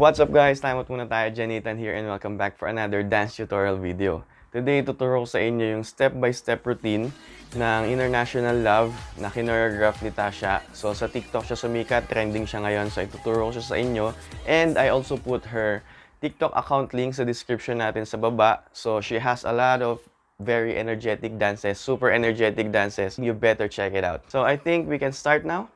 What's up guys? Time out muna tayo. Nathan here and welcome back for another dance tutorial video. Today, tuturo ko sa inyo yung step-by-step routine ng International Love na kinoreograph ni Tasha. So sa TikTok siya sumikat, trending siya ngayon. So ituturo ko siya sa inyo. And I also put her TikTok account link sa description natin sa baba. So she has a lot of very energetic dances, super energetic dances. You better check it out. So I think we can start now.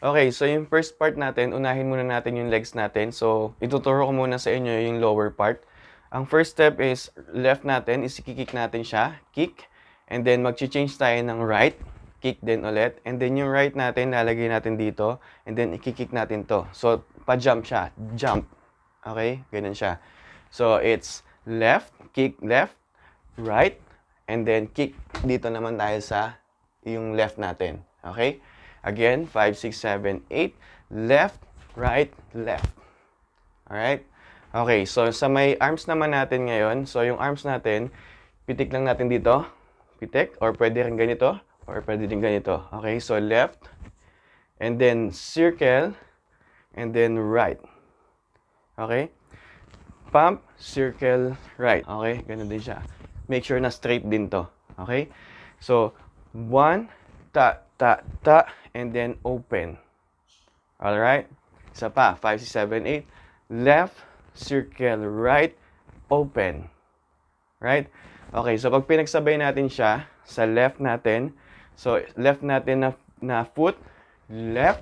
Okay, so yung first part natin, unahin muna natin yung legs natin. So, ituturo ko muna sa inyo yung lower part. Ang first step is, left natin, is kick natin siya, kick. And then, mag-change tayo ng right, kick din ulit. And then, yung right natin, lalagay natin dito. And then, i-kick natin to. So, pa-jump siya, jump. Okay, ganun siya. So, it's left, kick left, right, and then kick dito naman tayo sa yung left natin. Okay? Again, 5, 6, 7, 8. Left, right, left. Alright? Okay, so sa may arms naman natin ngayon, so yung arms natin, pitik lang natin dito. Pitik, or pwede rin ganito, or pwede din ganito. Okay, so left, and then circle, and then right. Okay? Pump, circle, right. Okay, ganun din siya. Make sure na straight din to. Okay? So, 1, ta, ta, ta, and then open. Alright? Isa pa. 5, 6, 7, 8. Left, circle, right, open. Right? Okay, so pag pinagsabay natin siya sa left natin, so left natin na foot, left.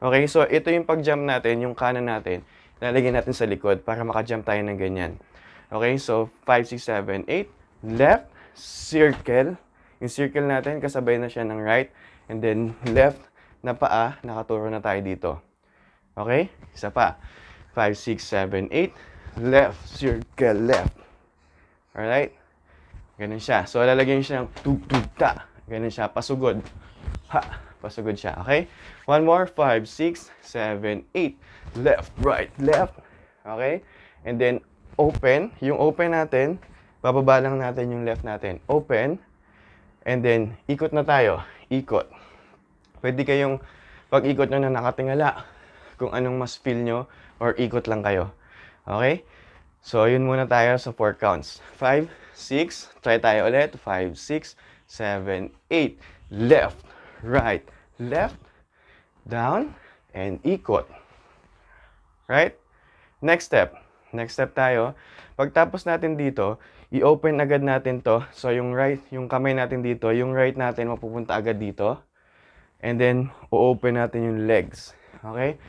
Okay, so ito yung pag-jump natin, yung kanan natin, lalagyan natin sa likod para maka-jump tayo ng ganyan. Okay, so 5, 6, 7, 8. Left, circle. Yung circle natin, kasabay na siya ng right. And then, left na paa, nakaturo na tayo dito. Okay? Isa pa. 5, 6, 7, 8. Left, circle, left. Alright? Ganun siya. So, lalagyan siya ng tug-tug-ta. Ganun siya. Pasugod. Ha! Pasugod siya. Okay? One more. 5, 6, 7, 8. Left, right, left. Okay? And then, open. Yung open natin, bababa lang natin yung left natin. Open. And then, ikot na tayo. Ikot. Pwede kayong, pag ikot nyo na nakatingala, kung anong mas feel nyo, or ikot lang kayo. Okay? So, yun muna tayo sa 4 counts. 5, 6, try tayo ulit. 5, 6, 7, 8. Left, right, left, down, and ikot. Right? Next step. Next step tayo. Pagtapos natin dito, i-open agad natin to. So, yung right, yung kamay natin dito, yung right natin mapupunta agad dito. And then, o-open natin yung legs. Okay?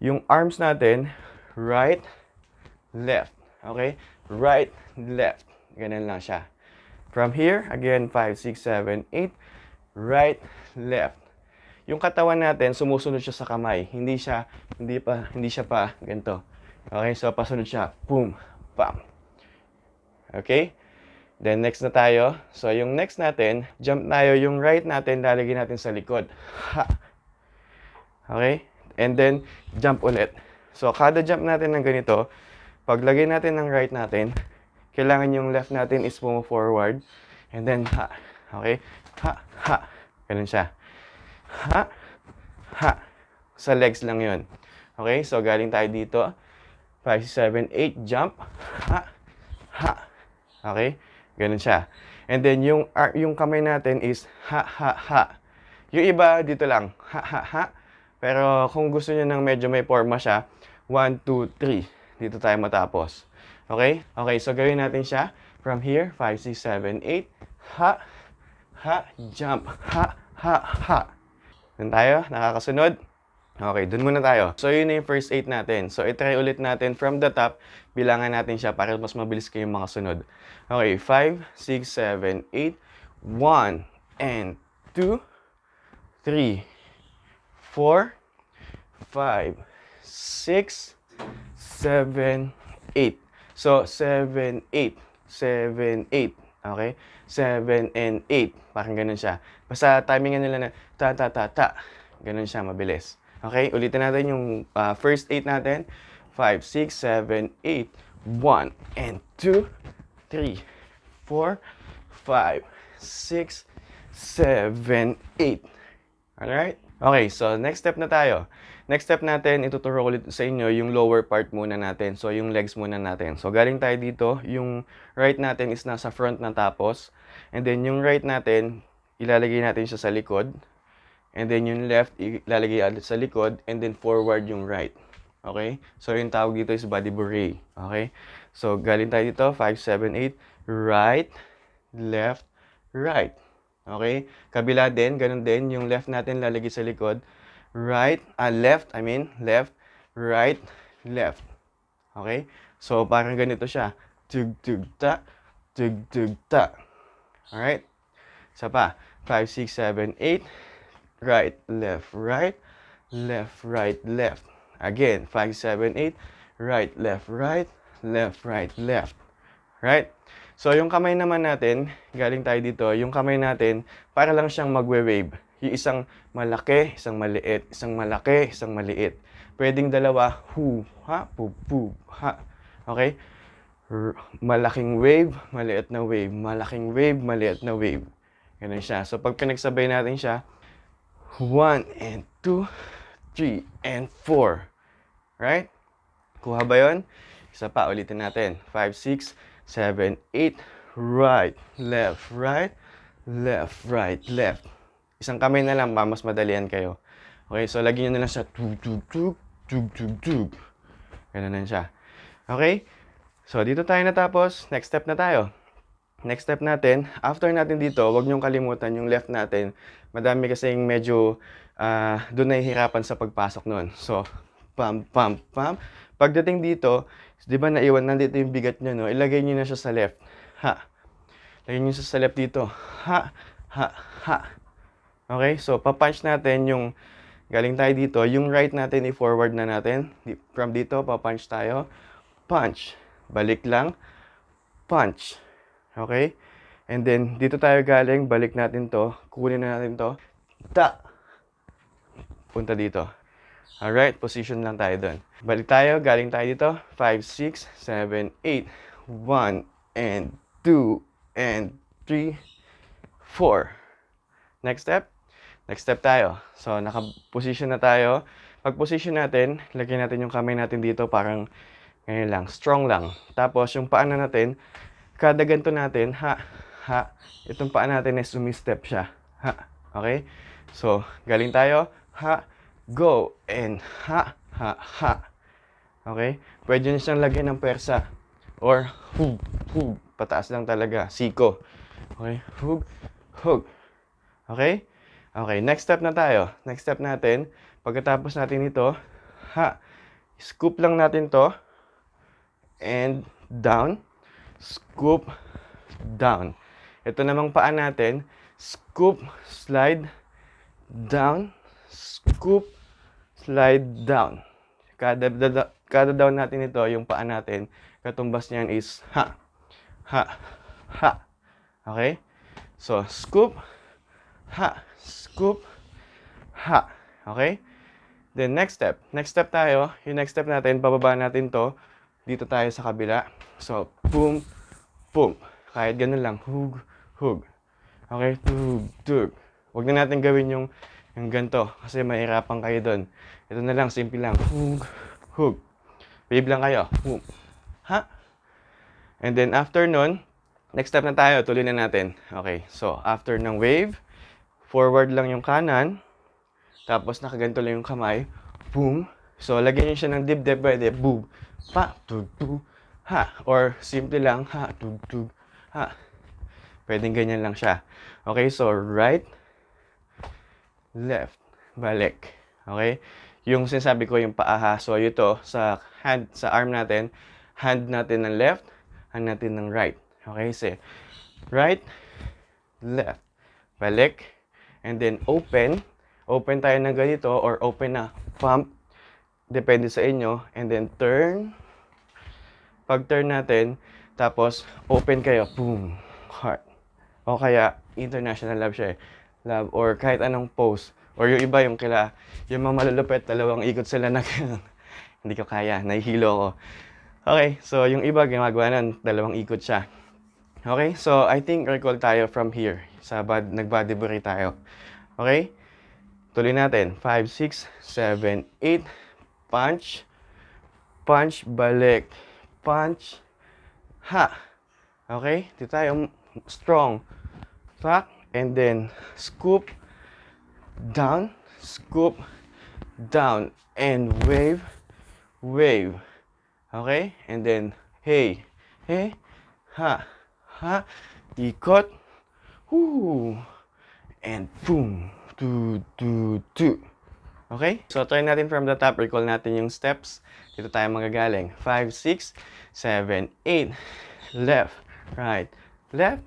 Yung arms natin, right, left. Okay? Right, left. Ganun lang siya. From here, again, 5, 6, 7, 8. Right, left. Yung katawan natin, sumusunod siya sa kamay. Hindi siya pa ganito. Okay? So, pasunod siya. Boom, bam. Okay? Then, next na tayo. So, yung next natin, jump tayo. Yung right natin, lalagyan natin sa likod. Ha! Okay? And then, jump ulit. So, kada jump natin ng ganito, paglagay natin ng right natin, kailangan yung left natin is move forward. And then, ha! Okay? Ha! Ha! Ganun siya. Ha! Ha! Sa legs lang yun. Okay? So, galing tayo dito. 5, 7, 8, jump. Ha! Ha! Okay? Ganun siya. And then, yung kamay natin is ha, ha, ha. Yung iba, dito lang. Ha, ha, ha. Pero, kung gusto nyo ng medyo may forma siya, 1, 2, 3. Dito tayo matapos. Okay? Okay, so gawin natin siya. From here, 5, 6, 7, 8. Ha, ha, jump. Ha, ha, ha. Doon tayo. Nakakasunod. Okay, dun muna tayo. So, yun na yung first 8 natin. So, i-try ulit natin from the top. Bilangan natin siya para mas mabilis kayong makasunod. Okay, 5, 6, 7, 8. 1, and 2, 3, 4, 5, 6, 7, 8. So, 7, 8. 7, 8. Okay? 7 and 8. Parang ganun siya. Basta timingan nila na ta, ta, ta, ta. Ganun siya, mabilis. Okay, ulitin natin yung first 8 natin. 5, 6, 7, 8. 1, and 2, 3, 4, 5, 6, 7, 8. Alright? Okay, so next step na tayo. Next step natin, ituturo ko ulit sa inyo yung lower part muna natin. So, yung legs muna natin. So, galing tayo dito. Yung right natin is nasa front na tapos. And then, yung right natin, ilalagay natin siya sa likod. And then, yung left, ilalagay ulit sa likod. And then, forward yung right. Okay? So, yung tawag dito is body beret. Okay? So, galing tayo dito. 5, 7, 8. Right, left, right. Okay? Kabila din, ganun din. Yung left natin lalagay sa likod. Right, left, left, right, left. Okay? So, parang ganito siya. Tug, tug, ta, tug, tug, ta. Alright? Isa pa. 5, 6, 7, 8. Right, left, right, left, right, left. Again, 5, 7, 8. Right, left, right, left, right, left. Right? So, yung kamay naman natin, galing tayo dito, yung kamay natin, para lang siyang magwe-wave. Yung isang malaki, isang maliit, isang malaki, isang maliit. Pwedeng dalawa, hu, ha, pu, pu, ha. Okay? Malaking wave, maliit na wave. Malaking wave, maliit na wave. Ganun siya. So, pag pinagsabay natin siya, 1 and 2, 3 and 4. Right? Kuha ba yun? Isa pa, ulitin natin. 5, 6, 7, 8, right, left, right, left, right, left. Isang kamay na lang, mas madalian kayo. Okay, so lagyan nyo na lang siya, tug, tug, tug, tug, tug, tug. Ganun na siya. Okay, so dito tayo natapos. Next step na tayo. Next step natin, after natin dito, huwag nyong kalimutan yung left natin. Madami kasing medyo doon nahihirapan sa pagpasok nun. So, pam, pam, pam. Pagdating dito, di ba naiwan nandito yung bigat nyo, no? Ilagay nyo na siya sa left. Ha. Ilagay nyo siya sa left dito. Ha, ha, ha. Okay? So, papunch natin yung galing tayo dito. Yung right natin, i-forward na natin. From dito, papunch tayo. Punch. Balik lang. Punch. Okay? And then, dito tayo galing. Balik natin to. Kunin na natin to. Ta. Punta dito. Alright, position lang tayo doon. Balik tayo, galing tayo dito. 5, 6, 7, 8. 1, and 2, and 3, 4. Next step. Next step tayo. So, naka-position na tayo. Pag-position natin, lagyan natin yung kamay natin dito. Parang, ngayon lang, strong lang. Tapos, yung paa na natin, kada ganito natin, ha, ha. Itong paa natin is sumi-step siya. Ha, okay? So, galing tayo, ha, go, and ha, ha, ha. Okay? Pwede nyo siyang lagyan ng persa. Or, hug, hug. Pataas lang talaga. Siko. Okay? Hug, hug. Okay? Okay, next step na tayo. Next step natin, pagkatapos natin ito, ha, scoop lang natin to. And down. Scoop, down. Ito namang paa natin, scoop, slide, down, scoop, slide down. Kada down natin ito, yung paa natin, katumbas niyan is ha, ha, ha. Okay? So, scoop, ha, scoop, ha. Okay? Then, next step. Next step tayo. Yung next step natin, bababa natin to. Dito tayo sa kabila. So, boom, boom. Kahit ganun lang. Hug, hug. Okay? Tug, tug. Huwag na natin gawin yung ganito. Kasi mahirapan kayo doon. Ito na lang, simple lang. Hug, hug. Wave lang kayo. Hug. Ha? And then, after nun, next step na tayo. Tuloy na natin. Okay. So, after ng wave, forward lang yung kanan. Tapos, nakaganto lang yung kamay. Boom. So, lagyan nyo siya ng dibdib. Pwede. Boom. Pa. Tug, tug. Ha. Or, simple lang. Ha. Tug, tug. Ha. Pwedeng ganyan lang siya. Okay. So, right. Left. Balik. Okay. Yung sinasabi ko yung paa. So, ito. Sa hand, sa arm natin. Hand natin ng left. Hand natin ng right. Okay. Say, right. Left. Balik. And then, open. Open tayo ng ganito or open na pump. Depende sa inyo. And then, turn. Pag turn natin, tapos, open kayo. Boom. Heart. O kaya, international love siya eh. Love or kahit anong pose. Or yung iba, yung yung mga malulupet, dalawang ikot sila na hindi ko kaya. Nahihilo ko. Okay. So, yung iba, ginagawa nun, dalawang ikot siya. Okay. So, I think recall tayo from here. Nag-body beret tayo. Okay. Tuloy natin. 5, 6, 7, 8. Punch. Punch, balik. Punch. Ha. Okay? Dito tayo. Strong. Tuck. And then, scoop. Down. Scoop. Down. And wave. Wave. Okay? And then, hey. Hey. Ha. Ha. Ikot. Woo. And boom. Do, do, do. Okay? So, try natin from the top. Recall natin yung steps. Dito tayo magagaling. 5, 6, 7, 8. Left. Right. Left.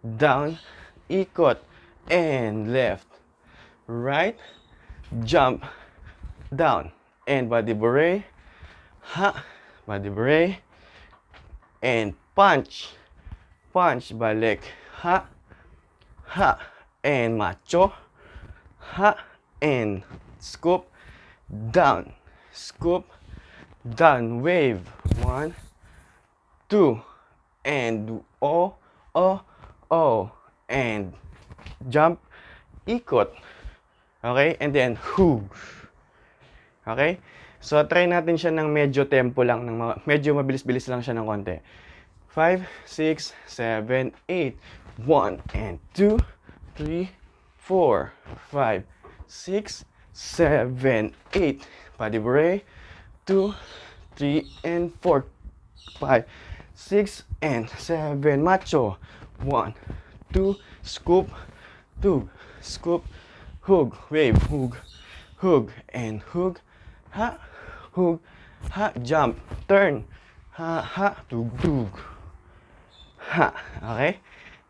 Down. Ikot. And left. Right. Jump. Down. And body beret. Ha. Body beret. And punch. Punch. Balik. Ha. Ha. And macho. Ha. And scoop. Down. Scoop. Down. Wave. 1, 2. And oh. Oh. Oh. And jump. Ikot. Okay? And then, whoo. Okay? So, try natin siya ng medyo tempo lang. Medyo mabilis-bilis lang siya ng konti. 5, 6, 7, 8. 1, and 2, 3, 4, 5, 6, 7, 8. Body beret. 2, 3, and 4, 5, 6, and 7. Macho. 1, 2, scoop. 2, scoop. Hook. Wave. Hook. Hook. And hook. Ha. Hook. Ha. Jump. Turn. Ha. Ha. Tug. Tug. Ha. Okay?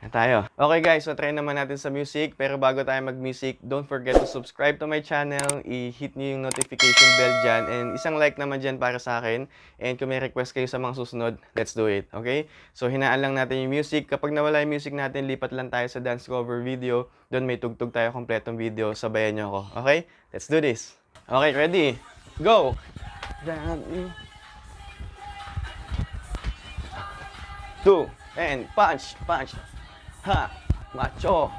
Na tayo. Okay guys, so try naman natin sa music. Pero bago tayo mag-music, don't forget to subscribe to my channel. I-hit nyo yung notification bell dyan. And isang like naman dyan para sa akin. And kung may request kayo sa mga susunod, let's do it. Okay? So hinaan lang natin yung music. Kapag nawala yung music natin, lipat lang tayo sa dance cover video. Doon may tugtog tayo kompletong video. Sabayan nyo ako. Okay? Let's do this. Okay, ready? Go! Two. And punch. Punch. Ha! Macho!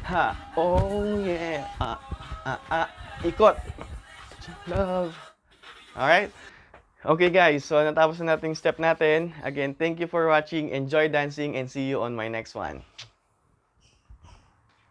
Ha! Oh yeah! Ikot! Love! Alright? Okay guys, so natapos na natin step natin. Again, thank you for watching. Enjoy dancing and see you on my next one.